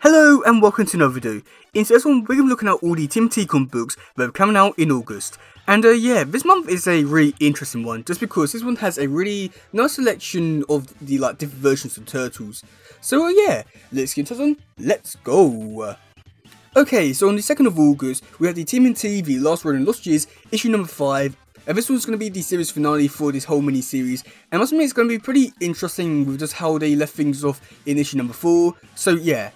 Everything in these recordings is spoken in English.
Hello and welcome to another video. In today's one, we're going to be looking at all the tmnt comic books that are coming out in August. And yeah, this month is a really interesting one, just because this one has a really nice selection of the different versions of Turtles. So yeah, let's get into this one. Let's go! Okay, so on the 2nd of August, we have the tmnt The Last Ronin Lost Years, issue number 5. And this one's going to be the series finale for this whole mini-series, and I must admit it's going to be pretty interesting with just how they left things off in issue number 4, so yeah.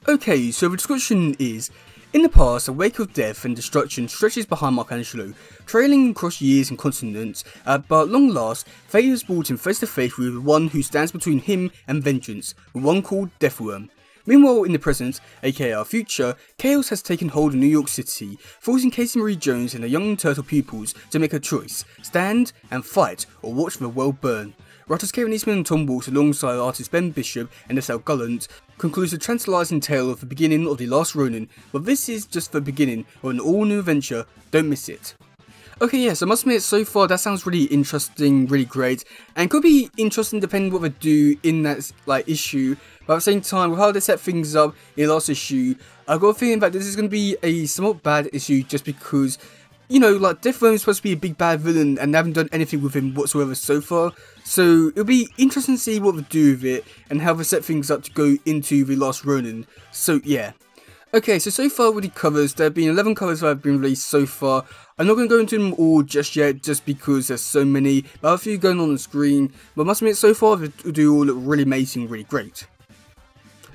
Okay, so the description is, in the past, a wake of death and destruction stretches behind Michelangelo, trailing across years and continents, but at long last, fate has brought him face to face with one who stands between him and vengeance, one called Deathworm. Meanwhile, in the present, aka our future, chaos has taken hold of New York City, forcing Casey Marie Jones and the young turtle pupils to make a choice: stand and fight, or watch the world burn. Writers Kevin Eastman and Tom Walsh, alongside artists Ben Bishop and Estelle Gallant, concludes the tantalising tale of the beginning of The Last Ronin, but this is just the beginning of an all-new adventure. Don't miss it. Okay, yes, I must admit, so far that sounds really interesting, really great, and could be interesting depending what they do in that issue. But at the same time, with how they set things up in the last issue, I've got a feeling that this is going to be a somewhat bad issue, just because, you know, Deathworm is supposed to be a big bad villain, and they haven't done anything with him whatsoever so far. So it'll be interesting to see what they do with it, and how they set things up to go into The Last Ronin. So yeah. Okay, so far with the covers, there have been 11 covers that have been released so far. I'm not going to go into them all just yet, just because there's so many, but I have a few going on the screen. But I must admit, so far they do all look really amazing, really great.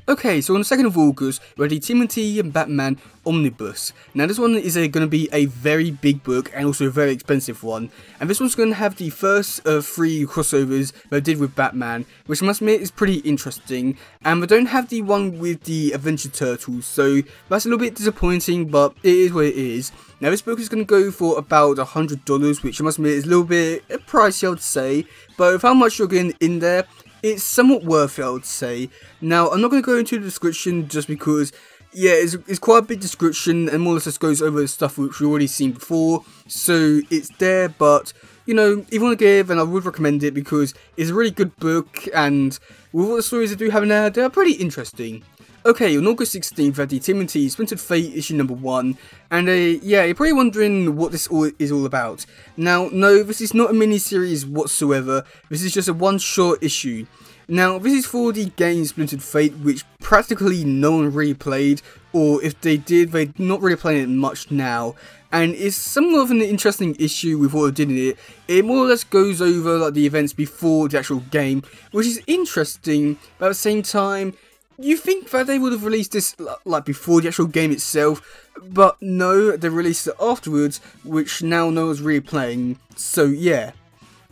Okay, so on the 2nd of August, we have the tmnt and Batman Omnibus. Now this one is going to be a very big book and also a very expensive one. And this one's going to have the first 3 crossovers that I did with Batman, which I must admit is pretty interesting. And we don't have the one with the Adventure Turtles, so that's a little bit disappointing, but it is what it is. Now this book is going to go for about $100, which I must admit is a little bit pricey, I would say. But with how much you're getting in there, it's somewhat worth it, I would say. Now, I'm not going to go into the description just because, yeah, it's quite a big description and more or less just goes over the stuff which we've already seen before. So, it's there, but, you know, if you want to give, and I would recommend it because it's a really good book, and with all the stories they do have in there, they are pretty interesting. Okay, on August 16th, we have the tmnt Splintered Fate issue number 1, and yeah, you're probably wondering what this is all about. Now, no, this is not a mini-series whatsoever, this is just a one-shot issue. Now, this is for the game Splintered Fate, which practically no one really played, or if they did, they're not really playing it much now. And it's somewhat of an interesting issue with what they did in it. It more or less goes over the events before the actual game, which is interesting, but at the same time, you think that they would have released this before the actual game itself, but no, they released it afterwards, which now no one's really playing, so yeah.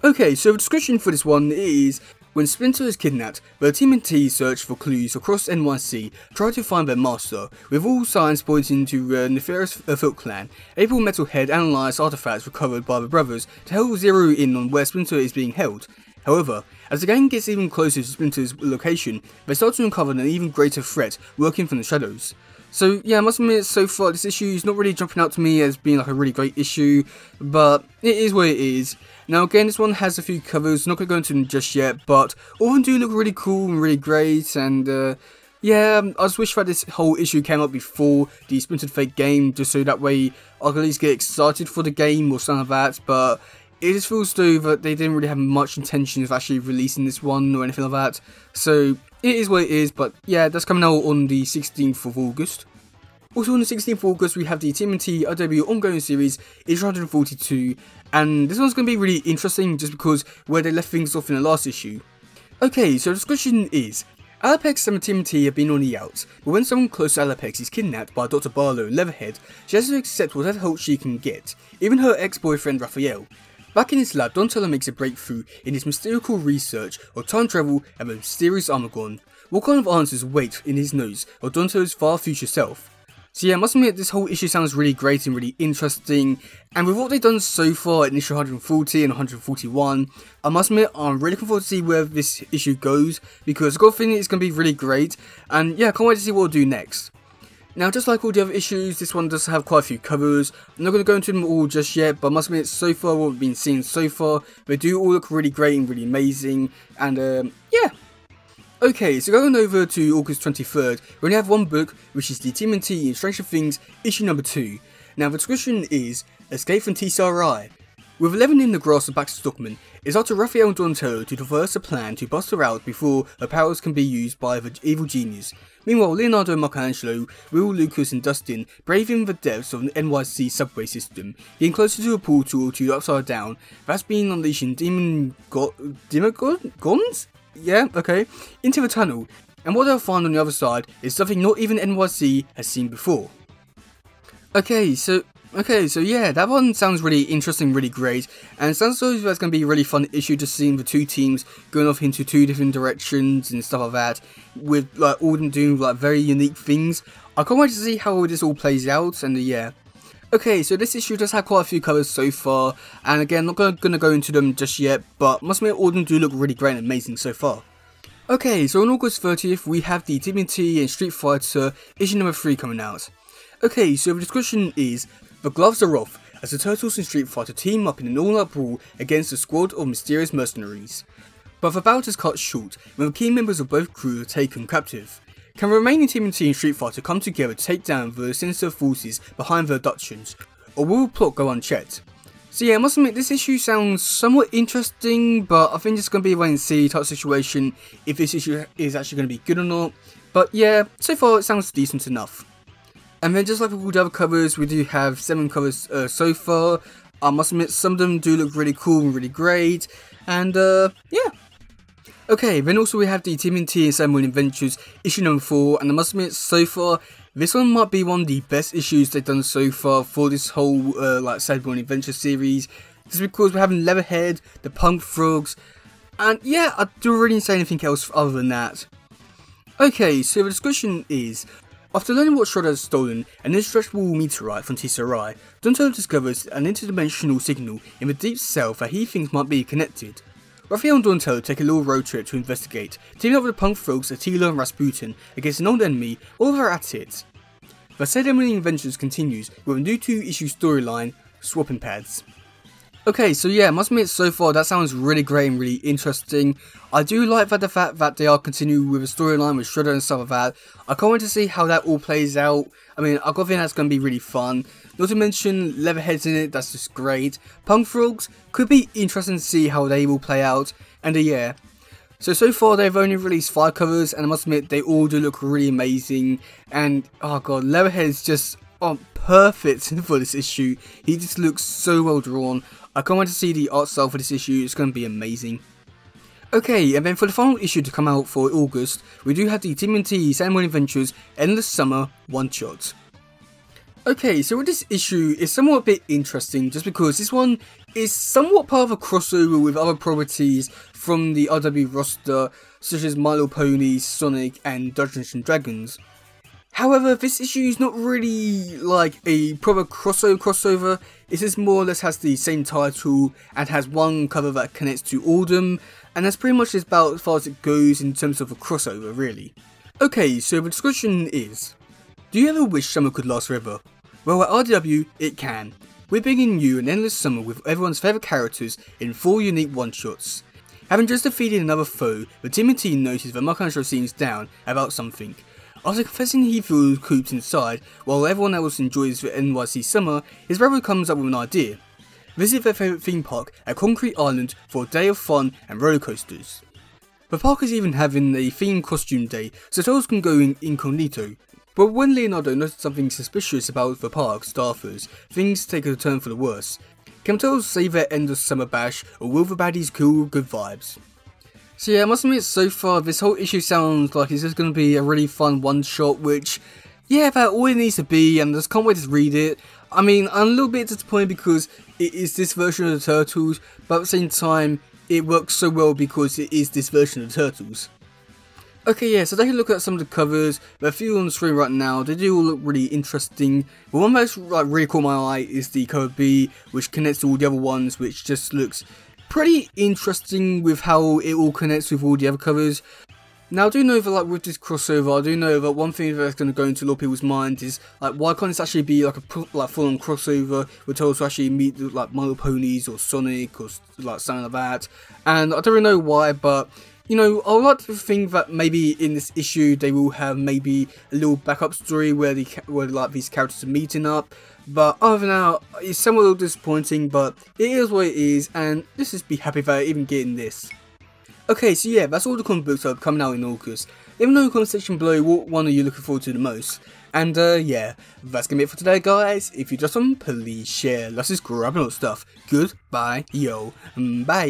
Okay, so the description for this one is, when Splinter is kidnapped, the tmnt search for clues across NYC, try to find their master, with all signs pointing to the nefarious Foot Clan. April Metalhead analysed artifacts recovered by the brothers to help zero in on where Splinter is being held. However, as the gang gets even closer to Splinter's location, they start to uncover an even greater threat working from the shadows. So yeah, I must admit, so far this issue is not really jumping out to me as being a really great issue, but it is what it is. Now again, this one has a few covers, not going to go into them just yet, but all of them do look really cool and really great, and yeah, I just wish that this whole issue came out before the Splintered Fate game, just so that way I could at least get excited for the game or something like that, but it just feels though that they didn't really have much intention of actually releasing this one or anything like that. So it is what it is, but yeah, that's coming out on the 16th of August. Also on the 16th of August, we have the tmnt IW ongoing series, issue 142, and this one's going to be really interesting just because where they left things off in the last issue. Okay, so the description is, Alapex and tmnt have been on the outs, but when someone close to Alapex is kidnapped by Dr. Barlow and Leatherhead, she has to accept whatever help she can get, even her ex-boyfriend Raphael. Back in his lab, Donatello makes a breakthrough in his mystical research of time travel and the mysterious Armagon. What kind of answers wait in his nose of Donatello's far future self? So yeah, I must admit this whole issue sounds really great and really interesting, and with what they've done so far in issue 140 and 141, I must admit I'm really looking forward to see where this issue goes, because I've got a feeling it's going to be really great, and yeah, I can't wait to see what they'll do next. Now, just like all the other issues, this one does have quite a few covers. I'm not going to go into them all just yet, but I must admit, so far, what we've been seeing so far, they do all look really great and really amazing, and yeah. Okay, so going over to August 23rd, we only have one book, which is the TMNT in Stranger Things issue number 2. Now the description is Escape from TSRI. With 11 in the grasp of Baxter Stockman, it's up to Raphael and Donatello to traverse a plan to bust her out before her powers can be used by the evil genius. Meanwhile, Leonardo and Michelangelo, Will, Lucas and Dustin braving the depths of the NYC subway system, getting closer to a portal to the Upside Down that's been unleashing demogorgons? Yeah, okay, into the tunnel, and what they'll find on the other side is something not even NYC has seen before. Okay, so yeah, that one sounds really interesting, really great, and it sounds like that's going to be a really fun issue, just seeing the two teams going off into two different directions and stuff like that, with like all of them doing like very unique things. I can't wait to see how this all plays out, and yeah. Okay, so this issue does have quite a few covers so far, and again, not going to go into them just yet, but must admit all of them do look really great and amazing so far. Okay, so on August 30th, we have the TMNT and Street Fighter issue number 3 coming out. Okay, so the description is, the gloves are off, as the Turtles and Street Fighter team up in an all-out brawl against a squad of mysterious mercenaries. But the bout is cut short when the key members of both crews are taken captive. Can the remaining TMNT and Street Fighter come together to take down the sinister forces behind the abductions, or will the plot go unchecked? So yeah, I must admit, this issue sounds somewhat interesting, but I think it's going to be a wait and see type situation if this issue is actually going to be good or not. But yeah, so far it sounds decent enough. And then just like with all the other covers, we do have 7 covers so far. I must admit, some of them do look really cool and really great, and yeah. Okay, then also we have the TMNT and Samuel Adventures issue number 4, and I must admit, so far, this one might be one of the best issues they've done so far for this whole like Samuel Adventure series, just because we're having Leatherhead, the Punk Frogs, and yeah, I don't really say anything else other than that. Okay, so the discussion is, after learning what Shredder has stolen an indestructible meteorite from TSRI, Donatello discovers an interdimensional signal in the deep south that he thinks might be connected. Raphael and Donatello take a little road trip to investigate, teaming up with the Punk Frogs, Attila and Rasputin against an old enemy, all of our at it. The Samuel Adventures continues with a new 2-issue storyline, Swapping Pads. Okay, so yeah, I must admit, so far that sounds really great and really interesting. I do like the fact that they are continuing with a storyline with Shredder and stuff like that. I can't wait to see how that all plays out. I mean, I think that's going to be really fun. Not to mention Leatherhead's in it, that's just great. Punk Frogs could be interesting to see how they will play out. And yeah. So far they've only released 5 covers, and I must admit they all do look really amazing. And oh god, Leatherhead's just perfect for this issue. He just looks so well drawn. I can't wait to see the art style for this issue, it's going to be amazing. Okay, and then for the final issue to come out for August, we do have the TMNT Samuel Adventures Endless Summer one-shot. Okay, so with this issue, it's somewhat a bit interesting just because this one is somewhat part of a crossover with other properties from the RW roster, such as My Little Pony, Sonic, and Dungeons and Dragons. However, this issue is not really like a proper crossover, it just more or less has the same title and has one cover that connects to all of them, and that's pretty much about as far as it goes in terms of a crossover, really. Okay, so the discussion is, do you ever wish summer could last forever? Well, at RW, it can. We're bringing you an endless summer with everyone's favourite characters in 4 unique one-shots. Having just defeated another foe, the TMNT notices that Michelangelo seems down about something. After confessing he feels cooped inside, while everyone else enjoys the NYC summer, his brother comes up with an idea. Visit their favourite theme park at Concrete Island for a day of fun and roller coasters. The park is even having a themed costume day, so Turtles can go incognito. But when Leonardo noticed something suspicious about the park staffers, things take a turn for the worse. Can Turtles save their endless summer bash, or will the baddies cool good vibes? So yeah, I must admit, so far this whole issue sounds like it's just going to be a really fun one-shot, which, yeah, that all it needs to be, and I just can't wait to read it. I mean, I'm a little bit disappointed because it is this version of the Turtles, but at the same time, it works so well because it is this version of the Turtles. Okay, yeah, so take a look at some of the covers. There are a few on the screen right now. They do all look really interesting. The one that's like really caught my eye is the cover B, which connects to all the other ones, which just looks pretty interesting with how it all connects with all the other covers. Now I do know that like with this crossover, I do know that one thing that's going to go into a lot of people's minds is like, why can't this actually be like a full-on crossover with Turtles to actually meet like My Little Ponies or Sonic or like something like that. And I don't really know why, but You know, I would like to think that maybe in this issue they will have maybe a little backup story where like these characters are meeting up. But other than that, it's somewhat a little disappointing, but it is what it is, and let's just be happy that I'm even getting this. Okay, so yeah, that's all the comic books that are coming out in August. Let me know in the comment section below what one are you looking forward to the most. And yeah, that's gonna be it for today, guys. If you just want, please share. Let's just grab all stuff. Goodbye, yo, bye.